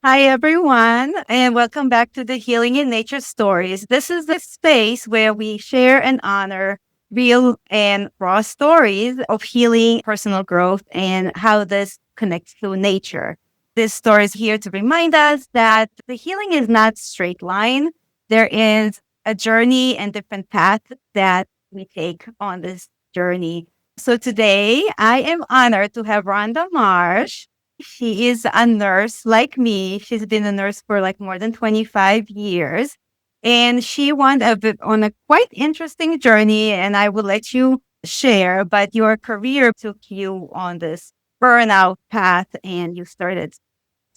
Hi, everyone, and welcome back to the Healing in Nature Stories. This is the space where we share and honor real and raw stories of healing, personal growth, and how this connects to nature. This story is here to remind us that the healing is not straight line. There is a journey and different paths that we take on this journey. So today, I am honored to have Rhonda Marsh. She is a nurse like me. She's been a nurse for like more than 25 years. And she went a bit on a quite interesting journey, and I will let you share. But your career took you on this burnout path, and you started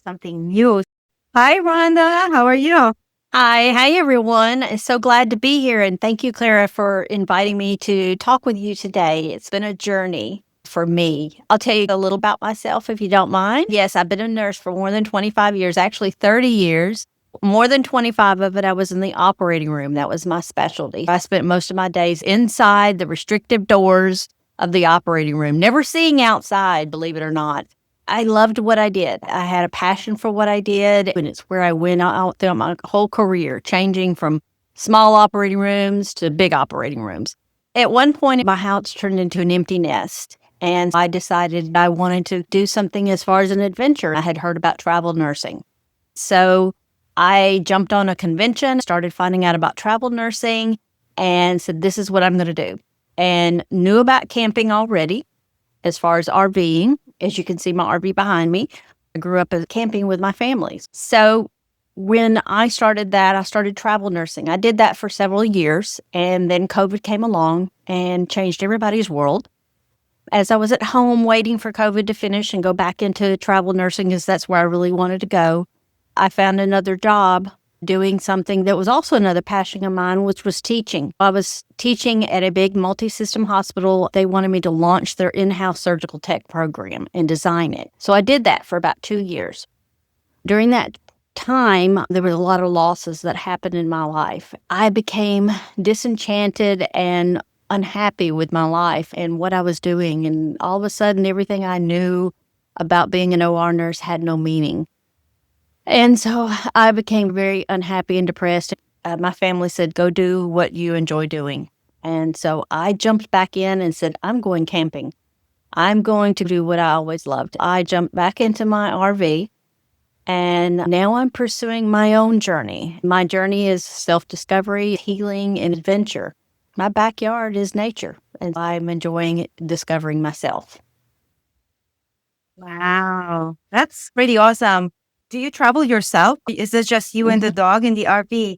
something new. Hi, Rhonda. How are you? Hi, everyone. So glad to be here. And thank you, Klara, for inviting me to talk with you today. It's been a journey for me. I'll tell you a little about myself if you don't mind. Yes, I've been a nurse for more than 25 years, actually 30 years. More than 25 of it, I was in the operating room. That was my specialty. I spent most of my days inside the restrictive doors of the operating room, never seeing outside, believe it or not. I loved what I did. I had a passion for what I did, and it's where I went out throughout my whole career, changing from small operating rooms to big operating rooms. At one point, my house turned into an empty nest, and I decided I wanted to do something as far as an adventure. I had heard about travel nursing. So I jumped on a convention, started finding out about travel nursing, and said, this is what I'm going to do. And knew about camping already as far as RVing. As you can see, my RV behind me. I grew up camping with my family. So when I started that, I started travel nursing. I did that for several years, and then COVID came along and changed everybody's world. As I was at home waiting for COVID to finish and go back into travel nursing, because that's where I really wanted to go, I found another job doing something that was also another passion of mine, which was teaching. I was teaching at a big multi-system hospital. They wanted me to launch their in-house surgical tech program and design it. So I did that for about 2 years. During that time, there were a lot of losses that happened in my life. I became disenchanted and unhappy with my life and what I was doing. And all of a sudden, everything I knew about being an OR nurse had no meaning. And so I became very unhappy and depressed. My family said, go do what you enjoy doing. And so I jumped back in and said, I'm going camping. I'm going to do what I always loved. I jumped back into my RV, and now I'm pursuing my own journey. My journey is self-discovery, healing, and adventure. My backyard is nature, and I'm enjoying discovering myself. Wow, that's pretty awesome. Do you travel yourself? Is it just you and the dog in the RV?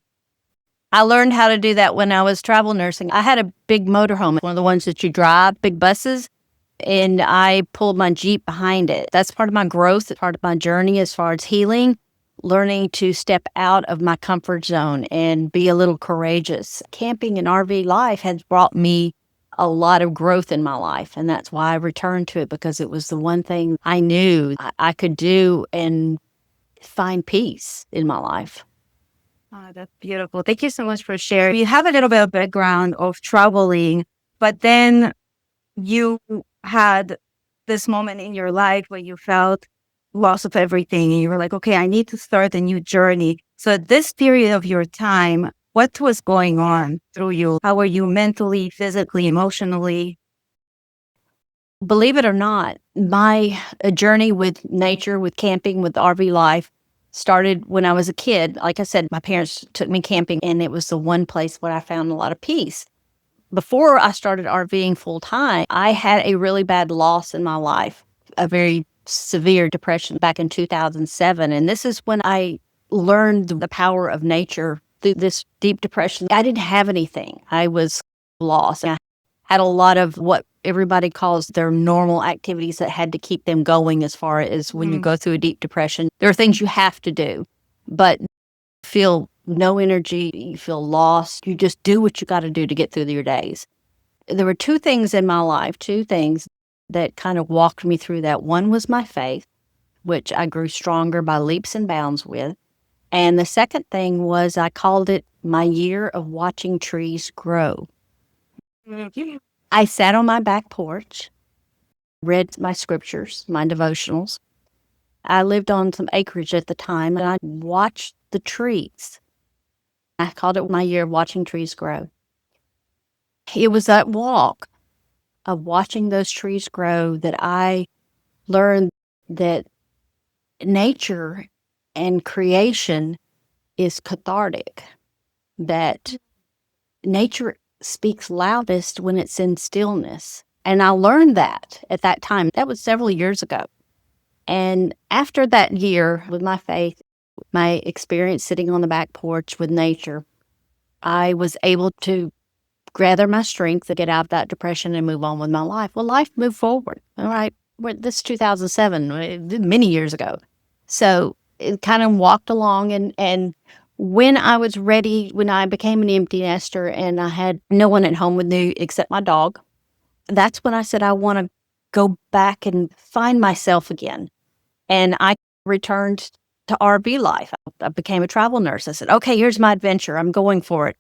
I learned how to do that when I was travel nursing. I had a big motorhome, one of the ones that you drive, big buses, and I pulled my Jeep behind it. That's part of my growth, part of my journey as far as healing, learning to step out of my comfort zone and be a little courageous. Camping and RV life has brought me a lot of growth in my life, and that's why I returned to it, because it was the one thing I knew I could do and find peace in my life. Oh, that's beautiful. Thank you so much for sharing. You have a little bit of background of traveling, but then you had this moment in your life where you felt loss of everything and you were like, okay, I need to start a new journey. So at this period of your time, what was going on through you? How were you mentally, physically, emotionally? Believe it or not, my journey with nature, with camping, with RV life started when I was a kid. Like I said, my parents took me camping, and it was the one place where I found a lot of peace. Before I started RVing full time, I had a really bad loss in my life, a very severe depression back in 2007. And this is when I learned the power of nature through this deep depression. I didn't have anything. I was lost. I had a lot of what everybody calls their normal activities that had to keep them going. As far as when you Mm. go through a deep depression, there are things you have to do, but feel no energy, you feel lost. You just do what you got to do to get through your days. There were two things in my life, two things that kind of walked me through that. One was my faith, which I grew stronger by leaps and bounds with. And the second thing was I called it my year of watching trees grow. Mhm. I sat on my back porch, read my scriptures, my devotionals. I lived on some acreage at the time, and I watched the trees. I called it my year of watching trees grow. It was that walk of watching those trees grow that I learned that nature and creation is cathartic, that nature speaks loudest when it's in stillness. And I learned that at that time. That was several years ago. And after that year with my faith, my experience sitting on the back porch with nature, I was able to gather my strength to get out of that depression and move on with my life. Well, life moved forward. All right. This is 2007, many years ago. So it kind of walked along. And when I was ready, when I became an empty nester and I had no one at home with me except my dog, that's when I said, I want to go back and find myself again. And I returned to RV life. I became a travel nurse. I said, okay, here's my adventure. I'm going for it.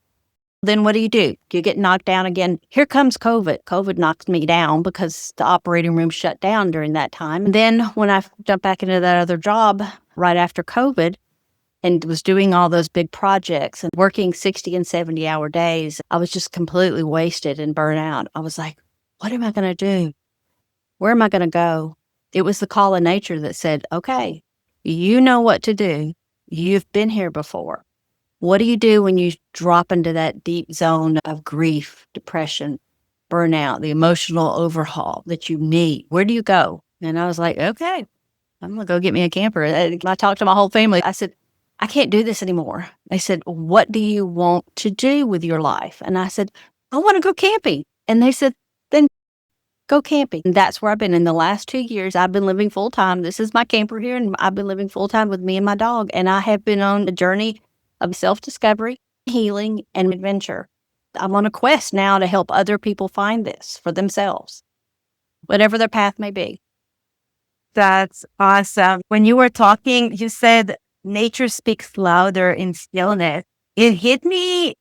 Then what do? You get knocked down again. Here comes COVID. COVID knocked me down because the operating room shut down during that time. And then when I jumped back into that other job right after COVID and was doing all those big projects and working 60 and 70-hour days, I was just completely wasted and burnt out. I was like, what am I going to do? Where am I going to go? It was the call of nature that said, okay, you know what to do. You've been here before. What do you do when you drop into that deep zone of grief, depression, burnout, the emotional overhaul that you need? Where do you go? And I was like, okay, I'm going to go get me a camper. And I talked to my whole family. I said, I can't do this anymore. They said, what do you want to do with your life? And I said, I want to go camping. And they said, then go camping. And that's where I've been. In the last 2 years, I've been living full time. This is my camper here, and I've been living full time with me and my dog. And I have been on a journey of self-discovery, healing, and adventure. I'm on a quest now to help other people find this for themselves, whatever their path may be. That's awesome. When you were talking, you said nature speaks louder in stillness. It hit me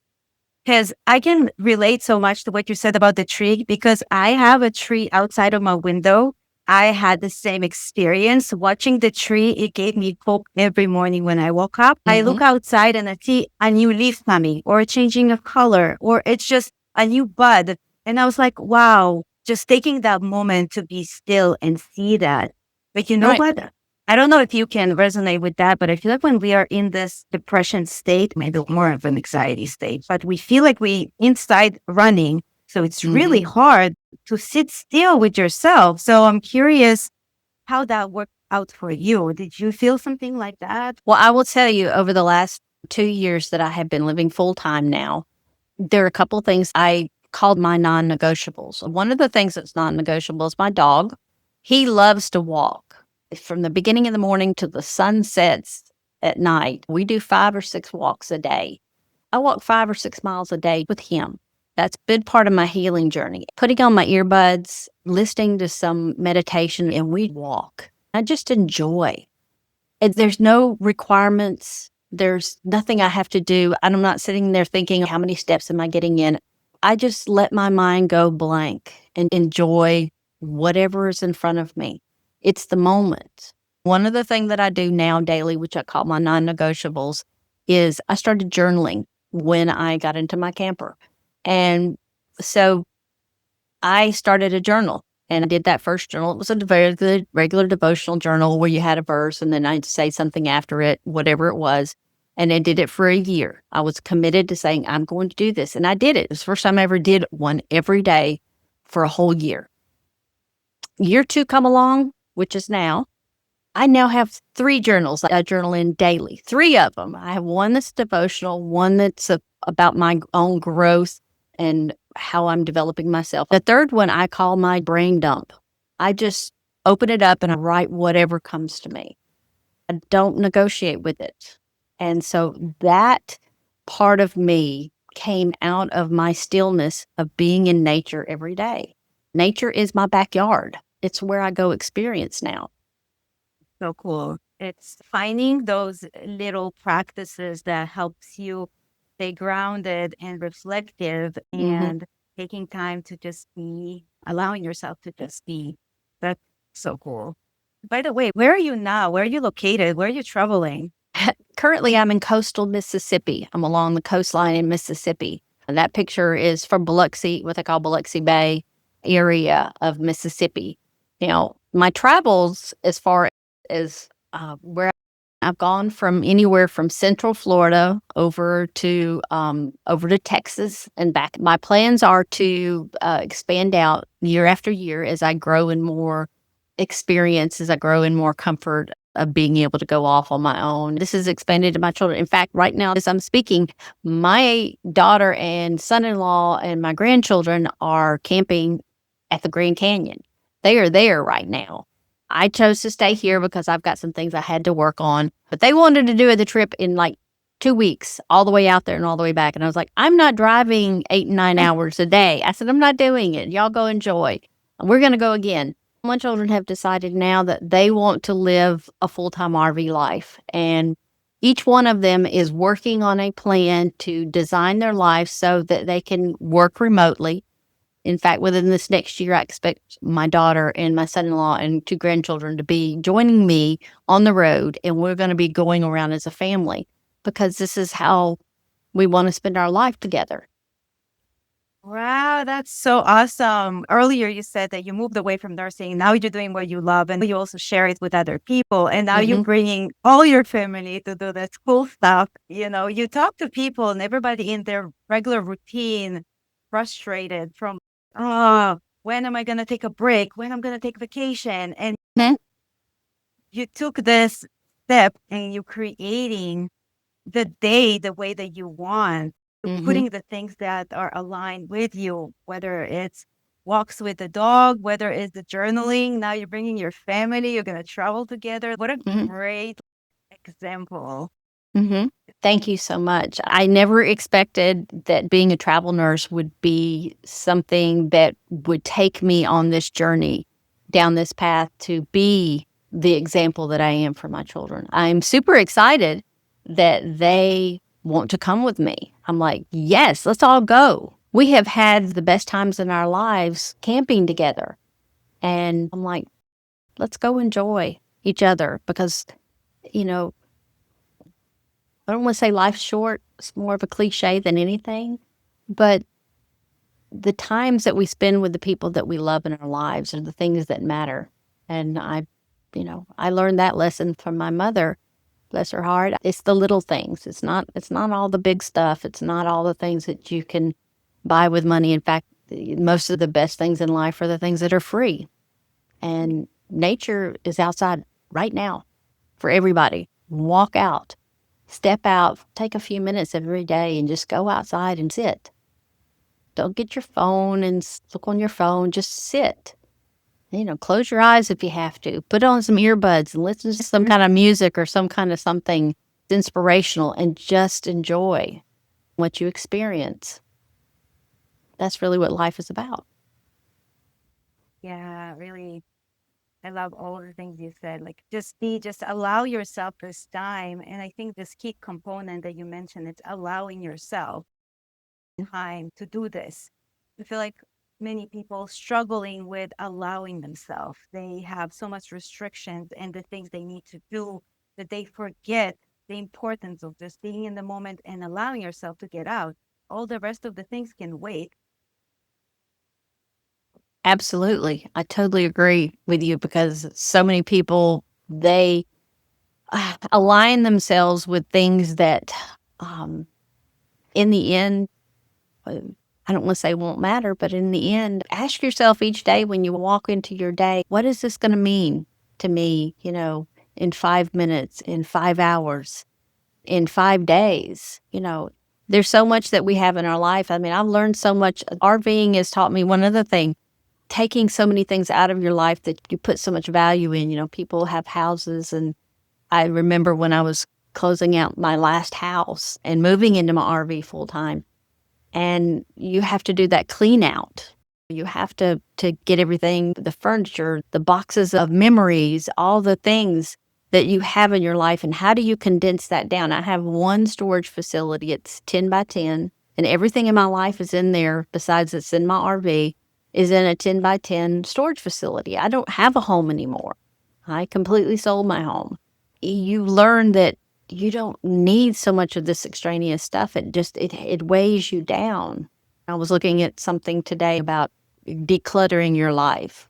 because I can relate so much to what you said about the tree because I have a tree outside of my window. I had the same experience watching the tree. It gave me hope every morning when I woke up. I look outside and I see a new leaf coming or a changing of color or it's just a new bud. And I was like, wow, just taking that moment to be still and see that. But you know Right. what? I don't know if you can resonate with that, but I feel like when we are in this depression state, maybe more of an anxiety state, but we feel like we inside running. So it's really hard to sit still with yourself. So I'm curious how that worked out for you. Did you feel something like that? Well, I will tell you, over the last 2 years that I have been living full time now, there are a couple of things I called my non-negotiables. One of the things that's non-negotiable is my dog. He loves to walk from the beginning of the morning to the sun sets at night. We do 5 or 6 walks a day. I walk 5 or 6 miles a day with him. That's been part of my healing journey. Putting on my earbuds, listening to some meditation, and we walk. I just enjoy. There's no requirements. There's nothing I have to do. I'm not sitting there thinking, how many steps am I getting in? I just let my mind go blank and enjoy whatever is in front of me. It's the moment. One of the things that I do now daily, which I call my non-negotiables, is I started journaling when I got into my camper. And so I started a journal. And I did that first journal. It was a very good regular devotional journal where you had a verse and then I'd say something after it, whatever it was. And I did it for a year. I was committed to saying, I'm going to do this. And I did it. It was the first time I ever did one every day for a whole year. Year 2 come along, which is now. I now have 3 journals that I journal in daily, 3 of them. I have one that's devotional, one that's about my own growth and how I'm developing myself. The third one I call my brain dump. I just open it up and I write whatever comes to me. I don't negotiate with it. And so that part of me came out of my stillness of being in nature every day. Nature is my backyard. It's where I go experience now. So cool. It's finding those little practices that helps you stay grounded and reflective and taking time to just be, allowing yourself to just be. That's so cool. By the way, where are you now? Where are you located? Where are you traveling? Currently, I'm in coastal Mississippi. I'm along the coastline in Mississippi. And that picture is from Biloxi, what they call Biloxi Bay area of Mississippi. Now, my travels as far as where I've gone from anywhere from Central Florida over to Texas and back. My plans are to expand out year after year as I grow in more experience, as I grow in more comfort of being able to go off on my own. This has expanded to my children. In fact, right now, as I'm speaking, my daughter and son-in-law and my grandchildren are camping at the Grand Canyon. They are there right now. I chose to stay here because I've got some things I had to work on, but they wanted to do the trip in like 2 weeks, all the way out there and all the way back. And I was like, I'm not driving 8 and 9 hours a day. I said, I'm not doing it. Y'all go enjoy. We're going to go again. My children have decided now that they want to live a full-time RV life. And each one of them is working on a plan to design their life so that they can work remotely. In fact, within this next year, I expect my daughter and my son-in-law and 2 grandchildren to be joining me on the road. And we're going to be going around as a family because this is how we want to spend our life together. Wow, that's so awesome. Earlier, you said that you moved away from nursing. Now you're doing what you love, and you also share it with other people. And now you're bringing all your family to do this cool stuff. You talk to people, and everybody in their regular routine, frustrated from, oh, when am I going to take a break? When I'm going to take vacation? And you took this step and you're creating the day the way that you want, putting the things that are aligned with you, whether it's walks with the dog, whether it's the journaling. Now you're bringing your family, you're going to travel together. What a great example. Thank you so much. I never expected that being a travel nurse would be something that would take me on this journey down this path to be the example that I am for my children. I'm super excited that they want to come with me. I'm like, yes, let's all go. We have had the best times in our lives camping together. And I'm like, let's go enjoy each other because, I don't want to say life's short. It's more of a cliche than anything. But the times that we spend with the people that we love in our lives are the things that matter. And I learned that lesson from my mother. Bless her heart. It's the little things. It's not all the big stuff. It's not all the things that you can buy with money. In fact, most of the best things in life are the things that are free. And nature is outside right now for everybody. Walk out, step out, take a few minutes every day and just go outside and sit. Don't get your phone and look on your phone. Just sit. Close your eyes if you have to. Put on some earbuds and listen to some kind of music or some kind of something inspirational and just enjoy what you experience. That's really what life is about. Yeah, really. I love all the things you said. Like just allow yourself this time. And I think this key component that you mentioned, it's allowing yourself time to do this. I feel like many people struggling with allowing themselves. They have so much restrictions and the things they need to do that they forget the importance of just being in the moment and allowing yourself to get out. All the rest of the things can wait. Absolutely. I totally agree with you because so many people, they align themselves with things that in the end, I don't want to say won't matter, but in the end, ask yourself each day when you walk into your day, what is this going to mean to me, in 5 minutes, in 5 hours, in 5 days? There's so much that we have in our life. I mean, I've learned so much. RVing has taught me one other thing, taking so many things out of your life that you put so much value in. People have houses, and I remember when I was closing out my last house and moving into my RV full time. And you have to do that clean out. You have to get everything, the furniture, the boxes of memories, all the things that you have in your life. And how do you condense that down? I have one storage facility. It's 10 by 10. And everything in my life is in there, besides it's in my RV, is in a 10 by 10 storage facility. I don't have a home anymore. I completely sold my home. You learn that you don't need so much of this extraneous stuff. It weighs you down. I was looking at something today about decluttering your life.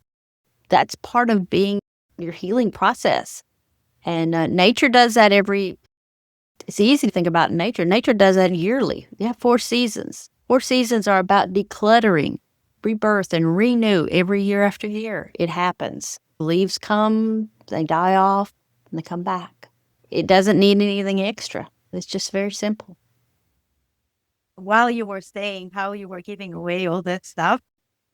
That's part of being your healing process. And nature does that it's easy to think about nature. Nature does that yearly. You have 4 seasons. 4 seasons are about decluttering, rebirth, and renew every year after year. It happens. Leaves come, they die off, and they come back. It doesn't need anything extra. It's just very simple. While you were saying how you were giving away all that stuff,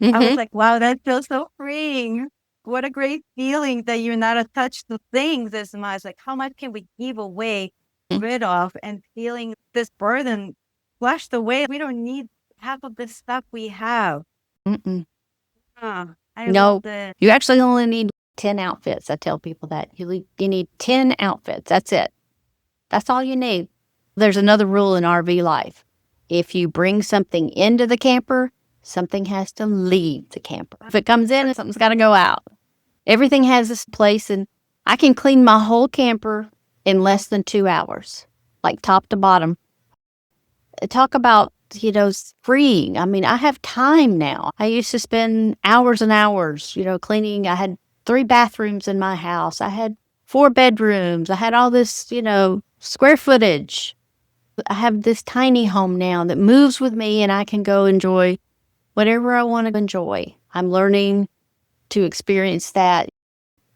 I was Hmm. like, wow, that feels so freeing. What a great feeling that you're not attached to things as much. Like, how much can we give away, rid of, and feeling this burden flushed away? We don't need half of the stuff we have. Mm-mm. I love No, it. you actually only need 10 outfits. I tell people that. You need 10 outfits. That's it. That's all you need. There's another rule in RV life. If you bring something into the camper, something has to leave the camper. If it comes in, something's got to go out. Everything has this place, and I can clean my whole camper in less than 2 hours, like top to bottom. Talk about, freeing. I mean, I have time now. I used to spend hours and hours, cleaning. I had 3 bathrooms in my house. I had 4 bedrooms. I had all this, square footage. I have this tiny home now that moves with me, and I can go enjoy whatever I want to enjoy. I'm learning to experience that.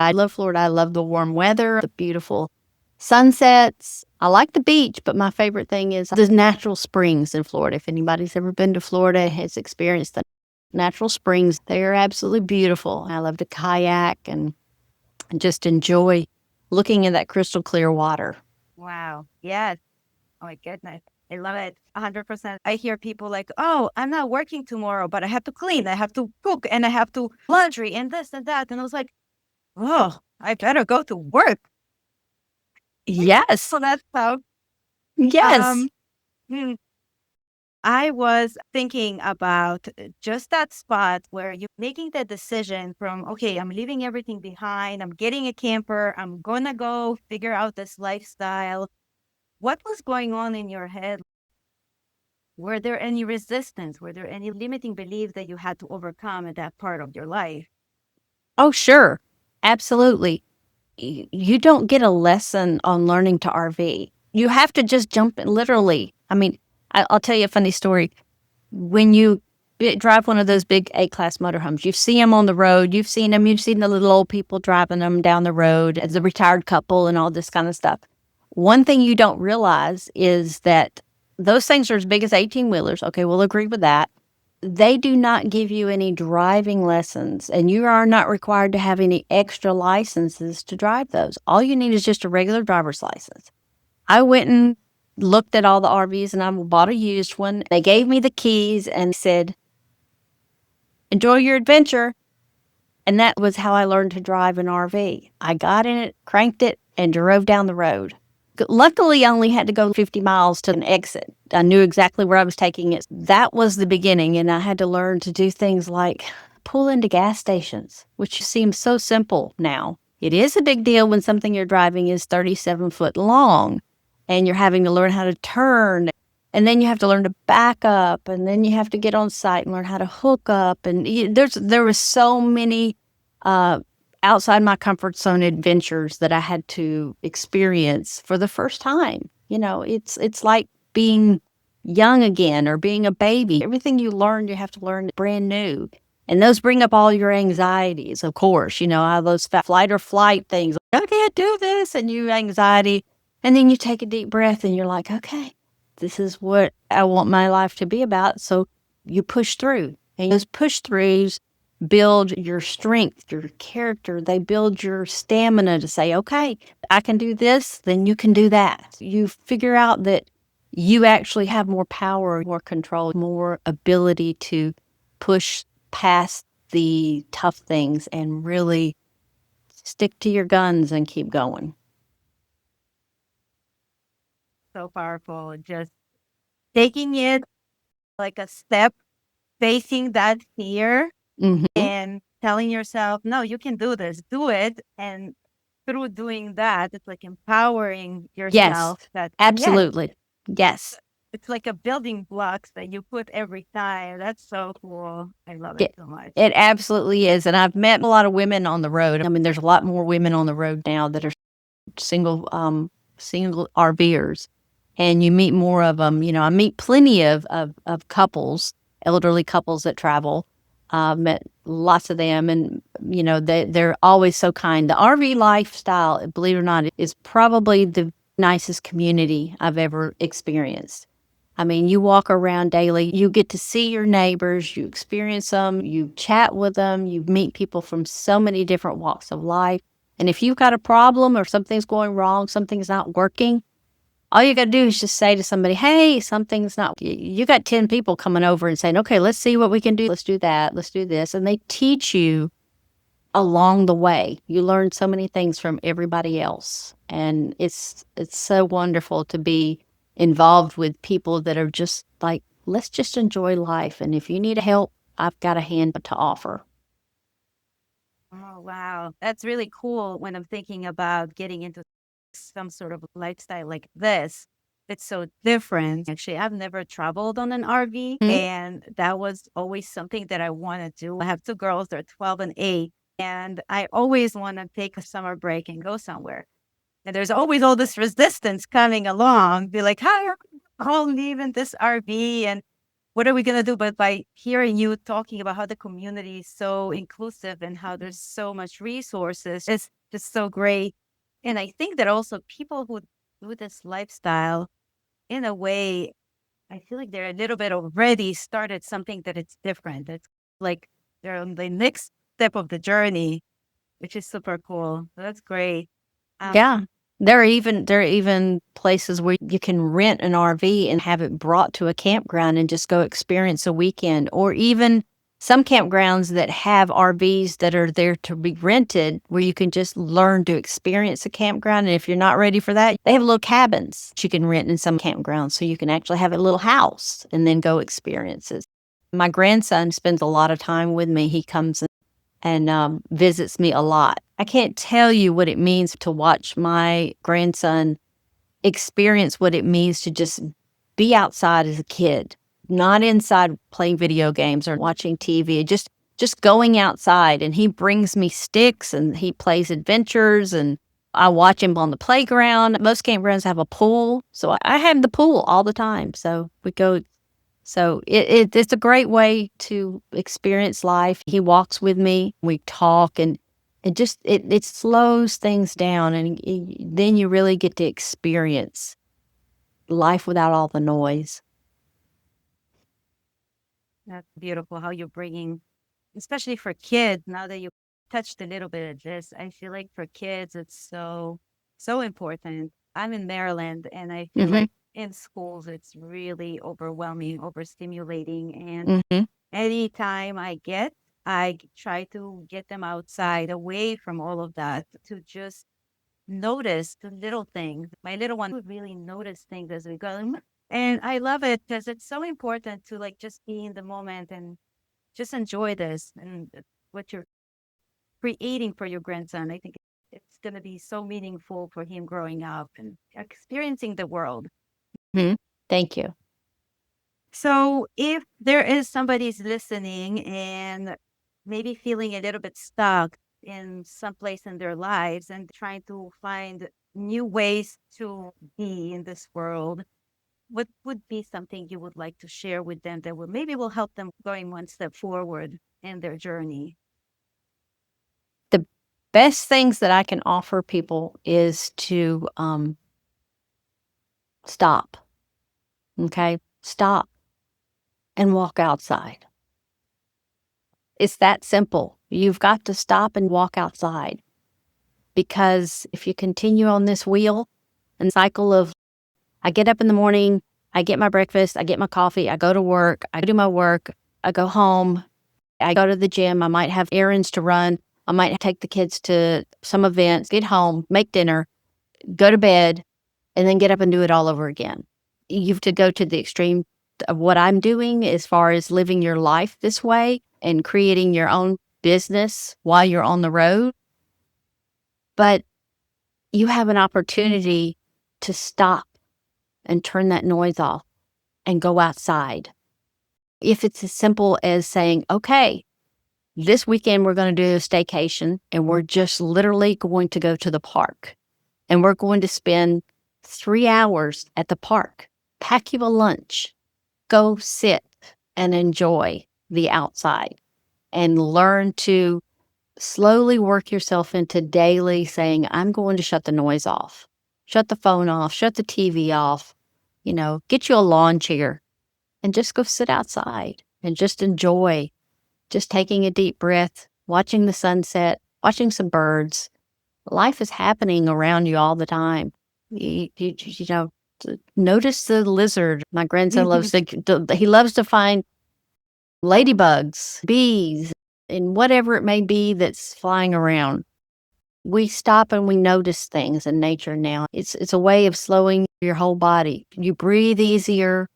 I love Florida. I love the warm weather, the beautiful sunsets. I like the beach, but my favorite thing is the natural springs in Florida. If anybody's ever been to Florida, has experienced the natural springs, they are absolutely beautiful. I love to kayak and just enjoy looking at that crystal clear water. Wow. Yes. Oh my goodness. I love it. 100%. I hear people like, oh, I'm not working tomorrow, but I have to clean, I have to cook, and I have to laundry and this and that. And I was like, oh, I better go to work. Yes. So that's how Yes. um hmm, I was thinking about just that spot where you're making the decision from, okay, I'm leaving everything behind. I'm getting a camper. I'm going to go figure out this lifestyle. What was going on in your head? Were there any resistance? Were there any limiting beliefs that you had to overcome at that part of your life? Oh, sure. Absolutely. You don't get a lesson on learning to RV. You have to just jump in, literally. I mean, I'll tell you a funny story. When you drive one of those big A-class motorhomes, you see them on the road. You've seen the little old people driving them down the road as a retired couple and all this kind of stuff. One thing you don't realize is that those things are as big as 18-wheelers. Okay, we'll agree with that. They do not give you any driving lessons, and you are not required to have any extra licenses to drive those. All you need is just a regular driver's license. I went and looked at all the RVs, and I bought a used one. They gave me the keys and said, enjoy your adventure. And that was how I learned to drive an RV. I got in it, cranked it, and drove down the road. Luckily, I only had to go 50 miles to an exit. I knew exactly where I was taking it. That was the beginning, and I had to learn to do things like pull into gas stations, which seems so simple now. It is a big deal when something you're driving is 37 foot long and you're having to learn how to turn. And then you have to learn to back up, and then you have to get on site and learn how to hook up. And there was so many uh, outside my comfort zone adventures that I had to experience for the first time. It's like being young again or being a baby. Everything you learn, you have to learn brand new. And those bring up all your anxieties, of course, all those flight or flight things. I can't do this. And you anxiety. And then you take a deep breath and you're like, okay, this is what I want my life to be about. So you push through. And those push throughs build your strength, your character. They build your stamina to say, okay, I can do this, then you can do that. You figure out that you actually have more power, more control, more ability to push past the tough things and really stick to your guns and keep going. So powerful. Just taking it like a step, facing that fear Hmm. and telling yourself, no, you can do this, do it. And through doing that, it's like empowering Yes, yourself that, yeah, absolutely. Yes. it's like a building blocks that you put every time. That's so cool. I love it It so much. it absolutely is, and I've met a lot of women on the road. I mean, there's a lot more women on the road now that are single, single RVers, and you meet more of them. You know, I meet plenty of couples, elderly couples that travel. Met lots of them, and they're always so kind. The RV lifestyle, believe it or not, is probably the nicest community I've ever experienced. I mean, you walk around daily, you get to see your neighbors, you experience them, you chat with them, you meet people from so many different walks of life. And if you've got a problem or something's going wrong, something's not working, all you got to do is just say to somebody, hey, something's not, you got 10 people coming over and saying, okay, let's see what we can do. Let's do that. Let's do this. And they teach you along the way. You learn so many things from everybody else. And it's so wonderful to be involved with people that are just like, let's just enjoy life. And if you need help, I've got a hand to offer. Oh, wow. That's really cool when I'm thinking about getting into some sort of lifestyle like this. It's so different. Actually, I've never traveled on an RV, Mhm. and that was always something that I want to do. I have two girls, they're 12 and 8, and I always want to take a summer break and go somewhere. And there's always all this resistance coming along, be like, how are we all leaving this RV? And what are we going to do? But by hearing you talking about how the community is so inclusive and how there's so much resources, it's just so great. And I think that also people who do this lifestyle, in a way, I feel like they're a little bit already started something that it's different. It's like they're on the next step of the journey, which is super cool. So that's great. Um, Yeah. There are even places where you can rent an RV and have it brought to a campground and just go experience a weekend, or even some campgrounds that have RVs that are there to be rented where you can just learn to experience a campground. And if you're not ready for that, they have little cabins that you can rent in some campgrounds so you can actually have a little house and then go experience it. My grandson spends a lot of time with me. He comes and visits me a lot. I can't tell you what it means to watch my grandson experience what it means to just be outside as a kid, not inside playing video games or watching TV, just going outside. And he brings me sticks and he plays adventures, and I watch him on the playground. Most campgrounds have a pool, so I have the pool all the time. So we go. So it's a great way to experience life. He walks with me. We talk, and it slows things down, and then you really get to experience life without all the noise. that's beautiful how you're bringing, especially for kids, now that you touched a little bit of this, I feel like for kids, it's so, so important. I'm in Maryland and I feel Mhm. like in schools, it's really overwhelming, overstimulating. And Mhm. anytime I try to get them outside, away from all of that, to just notice the little things. My little one would really notice things as we go. And I love it because it's so important to like just be in the moment and just enjoy this and what you're creating for your grandson. I think it's going to be so meaningful for him growing up and experiencing the world. Mhm. Thank you. So, if there is somebody's listening and maybe feeling a little bit stuck in some place in their lives and trying to find new ways to be in this world, what would be something you would like to share with them that will maybe will help them going one step forward in their journey? The best things that I can offer people is to stop. Okay, stop and walk outside. It's that simple. You've got to stop and walk outside, because if you continue on this wheel and cycle of, I get up in the morning, I get my breakfast, I get my coffee, I go to work, I do my work, I go home, I go to the gym, I might have errands to run, I might take the kids to some events, get home, make dinner, go to bed, and then get up and do it all over again. You have to go to the extreme of what I'm doing as far as living your life this way and creating your own business while you're on the road. But you have an opportunity to stop and turn that noise off and go outside. If it's as simple as saying, okay, this weekend we're going to do a staycation and we're just literally going to go to the park and we're going to spend 3 hours at the park. Pack you a lunch, go sit and enjoy the outside and learn to slowly work yourself into daily saying, I'm going to shut the noise off, shut the phone off, shut the TV off, get you a lawn chair and just go sit outside and just enjoy, just taking a deep breath, watching the sunset, watching some birds. Life is happening around you all the time. Notice the lizard. My grandson loves he loves to find ladybugs, bees, and whatever it may be that's flying around. We stop and we notice things in nature now. It's a way of slowing your whole body. You breathe easier,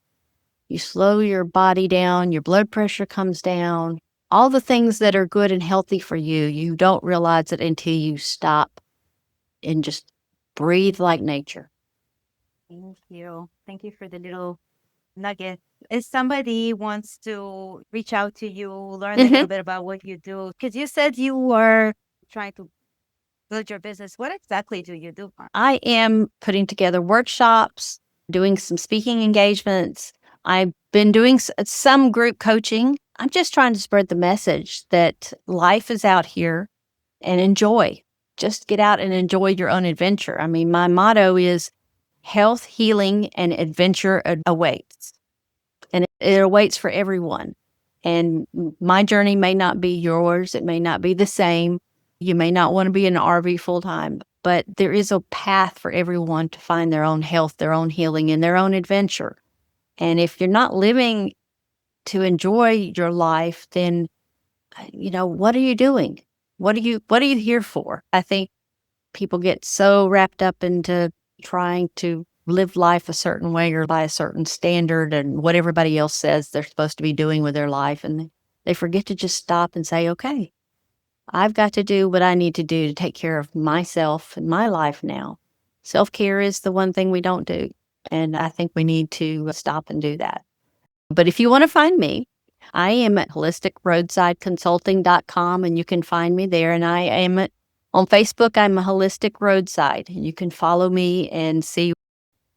you slow your body down, your blood pressure comes down. All the things that are good and healthy for you, you don't realize it until you stop and just breathe like nature. Thank you. Thank you for the little nugget. If somebody wants to reach out to you, learn a little bit about what you do, because you said you were trying to build your business. What exactly do you do? I am putting together workshops, doing some speaking engagements. I've been doing some group coaching. I'm just trying to spread the message that life is out here and enjoy. Just get out and enjoy your own adventure. I mean, my motto is health, healing, and adventure awaits. And it awaits for everyone. And my journey may not be yours. It may not be the same. You may not want to be in an RV full time, but there is a path for everyone to find their own health, their own healing, and their own adventure. And if you're not living to enjoy your life, then, what are you doing? What are you here for? I think people get so wrapped up into trying to live life a certain way or by a certain standard and what everybody else says they're supposed to be doing with their life. And they forget to just stop and say, okay, I've got to do what I need to do to take care of myself and my life now. Self-care is the one thing we don't do. And I think we need to stop and do that. But if you want to find me, I am at holisticroadsideconsulting.com and you can find me there. And I am on Facebook. I'm a Holistic Roadside. And you can follow me and see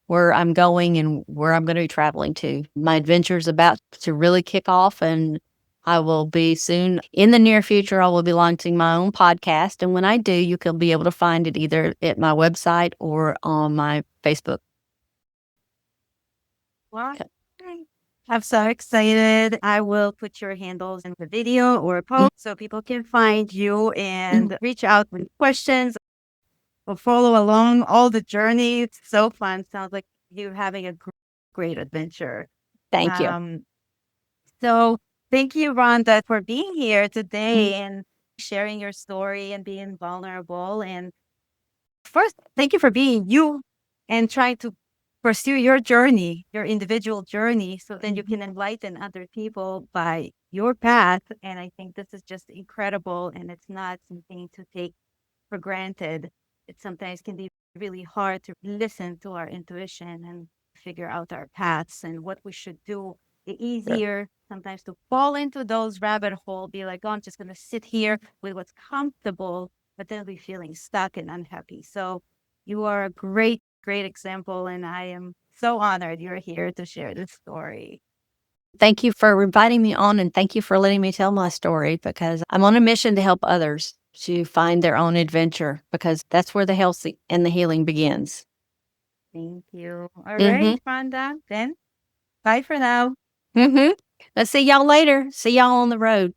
where I'm going and where I'm going to be traveling to. My adventure is about to really kick off, and I will be soon. In the near future, I will be launching my own podcast. And when I do, you can be able to find it either at my website or on my Facebook. Well, I'm so excited. I will put your handles in the video or a post so people can find you and reach out with questions or follow along all the journey. It's so fun. Sounds like you having a great adventure. Thank you. So thank you, Rhonda, for being here today and sharing your story and being vulnerable. And first, thank you for being you and trying to pursue your journey, your individual journey, so then you can enlighten other people by your path. And I think this is just incredible. And it's not something to take for granted. It sometimes can be really hard to listen to our intuition and figure out our paths and what we should do. Easier sometimes to fall into those rabbit hole, be like, oh, I'm just going to sit here with what's comfortable, but then be feeling stuck and unhappy. So you are a great example. And I am so honored you're here to share this story. Thank you for inviting me on, and thank you for letting me tell my story, because I'm on a mission to help others to find their own adventure, because that's where the health and the healing begins. Thank you. All right, Rhonda, then bye for now. Let's see y'all later. See y'all on the road.